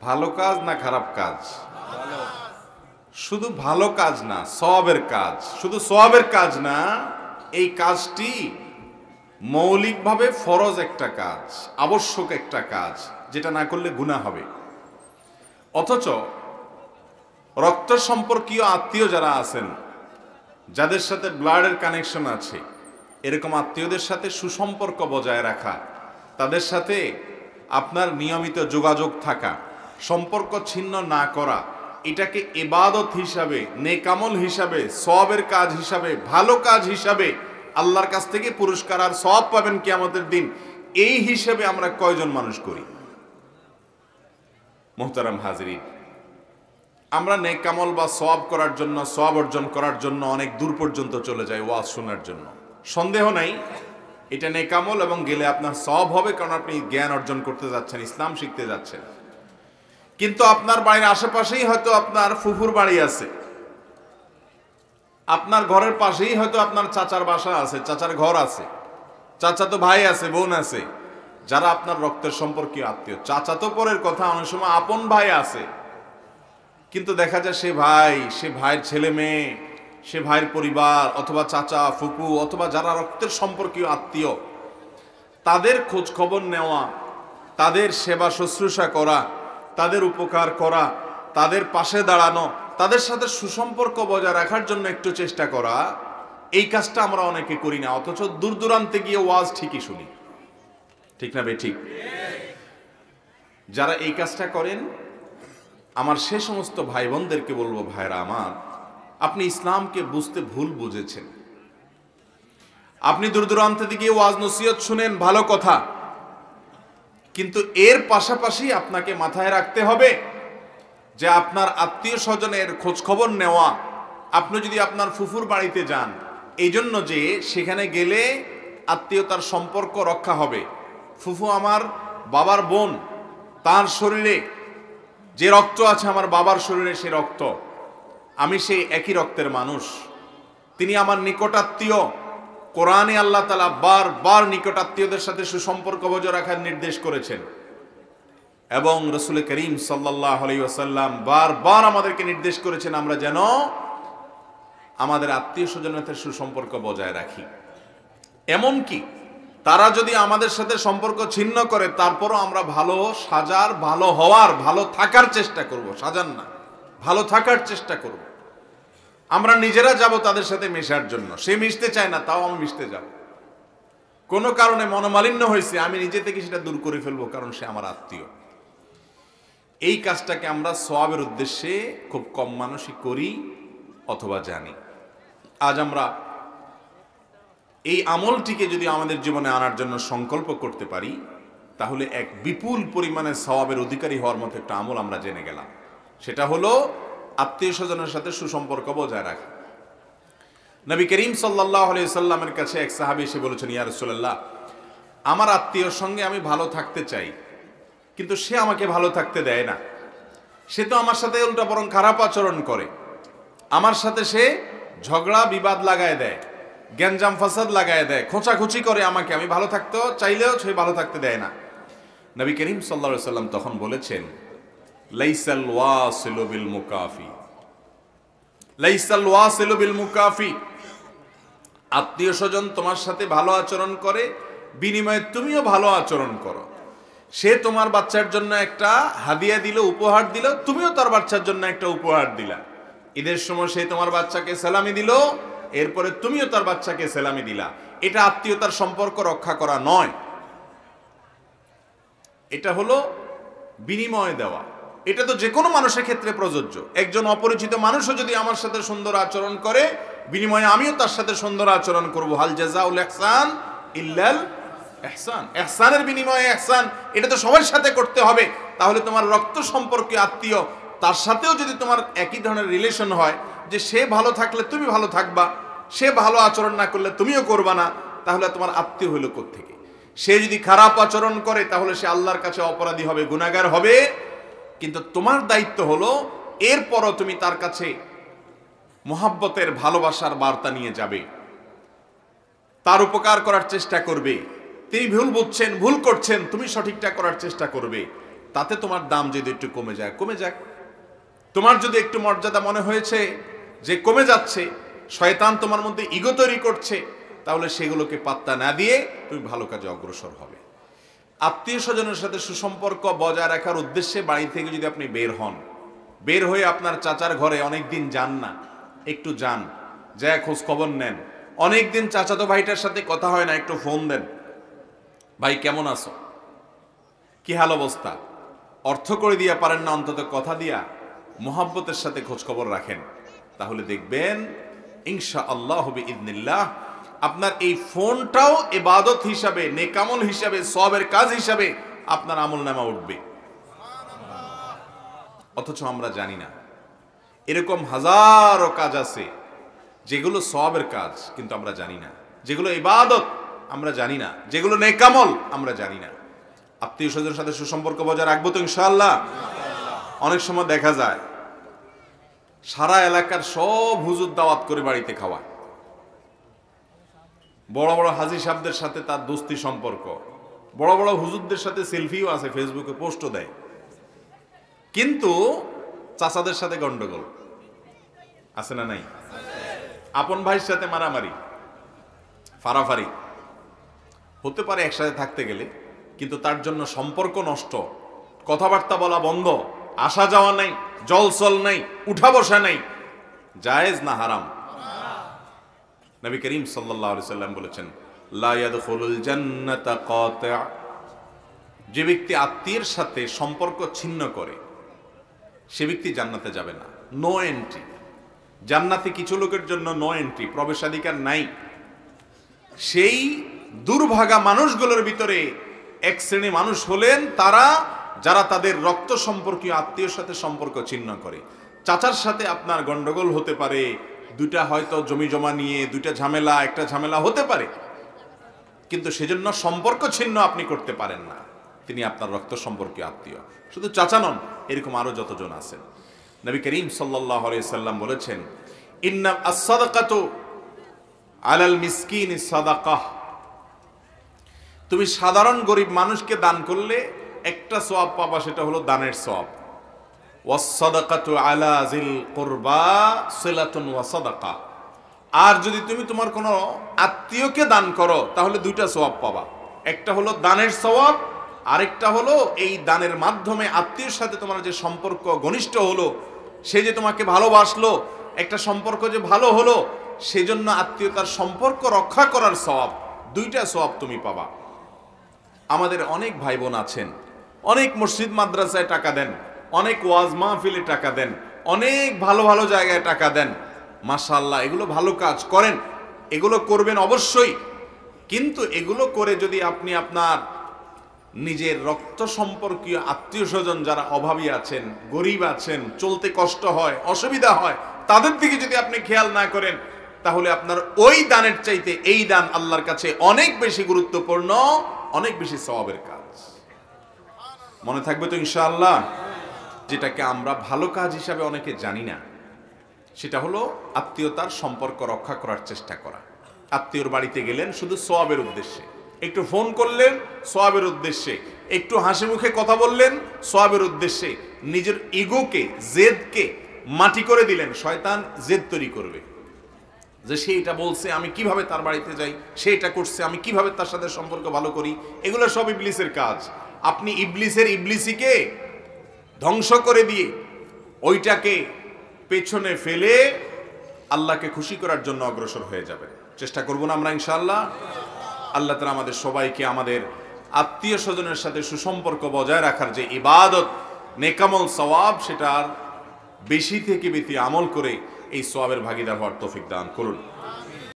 ভালো কাজ না খারাপ কাজ? শুধু ভালো কাজ না, সওয়াবের কাজ। শুধু সওয়াবের কাজ না, এই কাজটি মৌলিকভাবে ফরজ একটা কাজ, আবশ্যক একটা কাজ, যেটা না করলে গুনাহ হবে। অথচ রক্ত সম্পর্কীয় আত্মীয় যারা আছেন, যাদের সাথে ব্লাডের কানেকশন আছে, এরকম আত্মীয়দের সাথে সুসম্পর্ক বজায় রাখা, তাদের সাথে আপনার নিয়মিত যোগাযোগ থাকা, সম্পর্ক ছিন্ন না করা, এটাকে ইবাদত হিসাবে, নেকামল হিসাবে, সওয়াবের কাজ হিসাবে, ভালো কাজ হিসাবে আল্লাহর কাছ থেকে পুরস্কার আর সওয়াব পাবেন কিয়ামতের দিন, এই হিসাবে আমরা কয়জন মানুষ করি? মুহতারাম হাজিরিন, আমরা নেকামল বা সওয়াব করার জন্য, সওয়াব অর্জন করার জন্য অনেক দূর পর্যন্ত চলে যাই ওয়াজ শোনার জন্য। সন্দেহ নাই এটা নেকামল এবং গেলে আপনার সওয়াব হবে, কারণ আপনি জ্ঞান অর্জন করতে যাচ্ছেন, ইসলাম শিখতে যাচ্ছেন। কিন্তু আপনার বাড়ির আশেপাশেই হয়তো আপনার ফুফুর বাড়ি আছে, আপনার ঘরের পাশেই হয়তো আপনার চাচার বাসা আছে, চাচার ঘর আছে, চাচাতো ভাই আছে, বোন আছে, যারা আপনার রক্তের সম্পর্কীয় আত্মীয়। চাচাতো পরের কথা, অনেক সময় আপন ভাই আছে, কিন্তু দেখা যায় সে ভাইয়ের ছেলে মেয়ে, সে ভাইয়ের পরিবার, অথবা চাচা ফুপু, অথবা যারা রক্তের সম্পর্কীয় আত্মীয়, তাদের খোঁজ খবর নেওয়া, তাদের সেবা শুশ্রূষা করা, তাদের উপকার করা, তাদের পাশে দাঁড়ানো, তাদের সাথে সুসম্পর্ক বজায় রাখার জন্য একটু চেষ্টা করা, এই কাজটা আমরা অনেকে করি না। অথচ দূর দূরান্তে গিয়ে ওয়াজ ঠিকই শুনি, ঠিক না বেঠিক? যারা এই কাজটা করেন, আমার সে সমস্ত ভাই বোনদেরকে বলবো, ভাইরা আমার, আপনি ইসলামকে বুঝতে ভুল বুঝেছেন। আপনি দূর দূরান্তে গিয়ে ওয়াজ নসিহত শুনেন, ভালো কথা, কিন্তু এর পাশাপাশি আপনাকে মাথায় রাখতে হবে যে আপনার আত্মীয় স্বজনের খোঁজ খবর নেওয়া। আপনি যদি আপনার ফুফুর বাড়িতে যান, এই জন্য যে সেখানে গেলে আত্মীয়তার সম্পর্ক রক্ষা হবে। ফুফু আমার বাবার বোন, তার শরীরে যে রক্ত আছে আমার বাবার শরীরে সে রক্ত, আমি সেই একই রক্তের মানুষ, তিনি আমার নিকটাত্মীয়। কোরআনে আল্লাহ তাআলা বারবার নিকটাত্মীয়দের সাথে সুসম্পর্ক বজায় রাখার নির্দেশ করেছেন, এবং রাসূল করিম সাল্লাল্লাহু আলাইহি ওয়াসাল্লাম বারবার আমাদেরকে নির্দেশ করেছেন আমরা যেন আমাদের আত্মীয় স্বজনের সাথে সুসম্পর্ক বজায় রাখি। এমনকি তারা যদি আমাদের সাথে সম্পর্ক ছিন্ন করে, তারপরও আমরা ভালো সাজার, ভালো হওয়ার, ভালো থাকার চেষ্টা করব। সাজান না, ভালো থাকার চেষ্টা করব। আমরা নিজেরা যাব তাদের সাথে মেশার জন্য, সে মিশতে চায় না, তাও আমি মিশতে যাব। কোনো কারণে মনোমালিন্য হয়েছে, আমি নিজে থেকে সেটা দূর করে ফেলবো, কারণ সে আমার আত্মীয়। এই কাজটাকে আমরা সওয়াবের উদ্দেশ্যে খুব কম মানুষই করি অথবা জানি। আজ আমরা এই আমলটিকে যদি আমাদের জীবনে আনার জন্য সংকল্প করতে পারি, তাহলে এক বিপুল পরিমাণে সওয়াবের অধিকারী হওয়ার মতো একটা আমল আমরা জেনে গেলাম। সেটা হলো আত্মীয় স্বজনের সাথে সুসম্পর্ক বজায় রাখা। নবী করিম সাল্লাল্লাহু আলাইহি সাল্লামের কাছে এক সাহাবী এসে বলেছেন, ইয়া রাসূলুল্লাহ, আমার আত্মীয়র সঙ্গে আমি ভালো থাকতে চাই, কিন্তু সে আমাকে ভালো থাকতে দেয় না। সে তো আমার সাথে উল্টা বরং খারাপ আচরণ করে, আমার সাথে সে ঝগড়া বিবাদ লাগায় দেয়, গ্যাঞ্জাম ফাসাদ লাগায় দেয়, খোঁচাখুচি করে আমাকে, আমি ভালো থাকতে চাইলেও সে ভালো থাকতে দেয় না। নবী করিম সাল্লাল্লাহু আলাইহি সাল্লাম তখন বলেছেন, লাইসাল ওয়াসিলু বিল মুকাফি, লাইসাল ওয়াসিলু বিল মুকাফি। আত্মীয় স্বজন তোমার সাথে ভালো আচরণ করে, বিনিময়ে তুমিও ভালো আচরণ করো। সে তোমার বাচ্চার জন্য একটা হাদিয়া দিল, উপহার দিল, তুমিও তার বাচ্চার জন্য একটা উপহার দিলা। ঈদের সময় সে তোমার বাচ্চাকে সালামি দিল, এরপরে তুমিও তার বাচ্চাকে সালামি দিলা। এটা আত্মীয়তার সম্পর্ক রক্ষা করা নয়, এটা হলো বিনিময় দেওয়া। এটা তো যে কোনো মানুষের ক্ষেত্রে প্রযোজ্য। একজন অপরিচিত মানুষও যদি আমার সাথে সুন্দর আচরণ করে, বিনিময়ে আমিও তার সাথে সুন্দর আচরণ করব। হাল জাযাউল ইহসান ইল্লাল ইহসান, ইহসানের বিনিময়ে ইহসান, এটা তো সবার সাথে করতে হবে। তাহলে তোমার রক্ত সম্পর্কে আত্মীয়, তার সাথেও যদি তোমার একই ধরনের রিলেশন হয়, যে সে ভালো থাকলে তুমি ভালো থাকবা, সে ভালো আচরণ না করলে তুমিও করবা না, তাহলে তোমার আত্মীয় হইল কোত্থেকে? সে যদি খারাপ আচরণ করে, তাহলে সে আল্লাহর কাছে অপরাধী হবে, গুনাহগার হবে। কিন্তু তোমার দায়িত্ব হলো এরপরও তুমি তার কাছে মোহাব্বতের, ভালোবাসার বার্তা নিয়ে যাবে, তার উপকার করার চেষ্টা করবে। তিনি ভুল বুঝছেন, ভুল করছেন, তুমি সঠিকটা করার চেষ্টা করবে। তাতে তোমার দাম যদি একটু কমে যায় কমে যাক। তোমার যদি একটু মর্যাদা মনে হয়েছে যে কমে যাচ্ছে, শয়তান তোমার মধ্যে ইগো তৈরি করছে, তাহলে সেগুলোকে পাত্তা না দিয়ে তুমি ভালো কাজে অগ্রসর হবে। আত্মীয় স্বজনের সাথে সুসম্পর্ক বজায় রাখার উদ্দেশ্যে বাড়ি থেকে যদি আপনি বের হন, বের হয়ে আপনার চাচার ঘরে অনেকদিন যান না, একটু যান, যায় খোঁজ খবর নেন। অনেকদিন চাচাতো ভাইটার সাথে কথা হয় না, একটু ফোন দেন, ভাই কেমন আছো, কি হাল অবস্থা। অর্থ করে দিয়া পারেন না, অন্তত কথা দিয়া মোহাব্বতের সাথে খোঁজ খবর রাখেন, তাহলে দেখবেন ইনশাআল্লাহ বিইذনিল্লাহ আপনার এই ফোনটাও ইবাদত হিসাবে, নেকামল হিসাবে, সওয়াবের কাজ হিসাবে আপনার আমলনামা উঠবে। অথচ আমরা জানি না এরকম হাজারো কাজ আছে যেগুলো সওয়াবের কাজ, কিন্তু আমরা জানি না। যেগুলো ইবাদত আমরা জানি না, যেগুলো নেকামল আমরা জানি না। আত্মীয় স্বজনের সাথে সুসম্পর্ক বজায় রাখবো তো ইনশাআল্লাহ। অনেক সময় দেখা যায় সারা এলাকার সব হুজুর দাওয়াত করে বাড়িতে খাওয়া, বড় বড় হাজী সাহেবদের সাথে তার দোস্তি সম্পর্ক, বড় বড় হুজুরদের সাথে সেলফিও আছে, ফেসবুকে পোস্টও দেয়, কিন্তু চাচাদের সাথে গন্ডগোল আছে না নাই? আপন ভাইয়ের সাথে মারামারি, ফারাফারি হতে পারে একসাথে থাকতে গেলে, কিন্তু তার জন্য সম্পর্ক নষ্ট, কথাবার্তা বলা বন্ধ, আসা যাওয়া নাই, জলচল নাই, উঠা বসা নাই। জায়েজ না হারাম? নবী করিম সাল্লাল্লাহু আলাইহি সাল্লাম বলেছেন, লা ইয়াদখুলুল জান্নাতা কাতি', যে ব্যক্তি আত্মীয়ের সাথে সম্পর্ক ছিন্ন করে সে ব্যক্তি জান্নাতে যাবে না। No entry. জান্নাতে কিছু লোকের জন্য নো এন্ট্রি, প্রবেশাধিকার নাই। সেই দুর্ভাগা মানুষগুলোর ভিতরে এক শ্রেণী মানুষ হলেন তারা, যারা তাদের রক্ত সম্পর্কীয় আত্মীয়ের সাথে সম্পর্ক ছিন্ন করে। চাচার সাথে আপনার গন্ডগোল হতে পারে, দুইটা হয়তো জমি জমা নিয়ে দুইটা ঝামেলা, একটা ঝামেলা হতে পারে, কিন্তু সেজন্য সম্পর্ক ছিন্ন আপনি করতে পারেন না। তিনি আপনার রক্ত সম্পর্কীয় আত্মীয়। শুধু চাচা নন, এরকম আরো যতজন আছেন। নবী করিম সাল্লাল্লাহু আলাইহি সাল্লাম বলেছেন, ইন্না আস-সাদাকাতু আলাল মিসকিনি সাদাকাহ, তুমি সাধারণ গরিব মানুষকে দান করলে একটা সওয়াব পাবা, সেটা হলো দানের সওয়াব। ওয়াস-সাদাকাতু আলা যিল কুরবা সিলাতুন ওয়া সাদাকা, আর যদি তুমি তোমার কোনো আত্মীয়কে দান করো তাহলে দুইটা সওয়াব পাবা। একটা হলো দানের সওয়াব, আরেকটা হলো এই দানের মাধ্যমে আত্মীয়ের সাথে তোমার যে সম্পর্ক ঘনিষ্ঠ হলো, সে যে তোমাকে ভালোবাসলো, একটা সম্পর্ক যে ভালো হলো, সেজন্য আত্মীয়তার সম্পর্ক রক্ষা করার সওয়াব, দুইটা সওয়াব তুমি পাবা। আমাদের অনেক ভাই বোন আছেন, অনেক মসজিদ মাদ্রাসায় টাকা দেন, অনেক ওয়াজ মাহফিলে টাকা দেন, অনেক ভালো ভালো জায়গায় টাকা দেন। মাশাআল্লাহ, এগুলো ভালো কাজ করেন, এগুলো করবেন অবশ্যই। কিন্তু এগুলো করে যদি আপনি আপনার নিজের রক্ত সম্পর্কীয় আত্মীয় স্বজন যারা অভাবী আছেন, গরিব আছেন, চলতে কষ্ট হয়, অসুবিধা হয়, তাদের দিকে যদি আপনি খেয়াল না করেন, তাহলে আপনার ওই দানের চাইতে এই দান আল্লাহর কাছে অনেক বেশি গুরুত্বপূর্ণ, অনেক বেশি সওয়াবের কাজ। মনে থাকবে তো ইনশাআল্লাহ? যেটাকে আমরা ভালো কাজ হিসাবে অনেকে জানি না, সেটা হলো আত্মীয়তার সম্পর্ক রক্ষা করার চেষ্টা করা। আত্মীয়র বাড়িতে গেলেন শুধু সওয়াবের উদ্দেশ্যে, একটু ফোন করলেন সওয়াবের উদ্দেশ্যে, একটু হাসি মুখে কথা বললেন সওয়াবের উদ্দেশ্যে, নিজের ইগোকে, জেদকে মাটি করে দিলেন। শয়তান জেদ তৈরি করবে যে সে এটা বলছে, আমি কিভাবে তার বাড়িতে যাই, সে এটা করছে, আমি কিভাবে তার সাথে সম্পর্ক ভালো করি। এগুলো সব ইবলিসের কাজ। আপনি ইবলিসের ইবলিসিকে ধ্বংস করে দিয়ে ওইটাকে পেছনে ফেলে আল্লাহকে খুশি করার জন্য অগ্রসর হয়ে যাবেন। চেষ্টা করব না আমরা ইনশাআল্লাহ? আল্লাহ তাআলা আমাদের সবাইকে আমাদের আত্মীয় স্বজনের সাথে সুসম্পর্ক বজায় রাখার যে ইবাদত, নেকামল, সওয়াব, সেটার বেশি থেকে বেশি আমল করে এই সওয়াবের ভাগীদার হওয়ার তৌফিক দান করুন।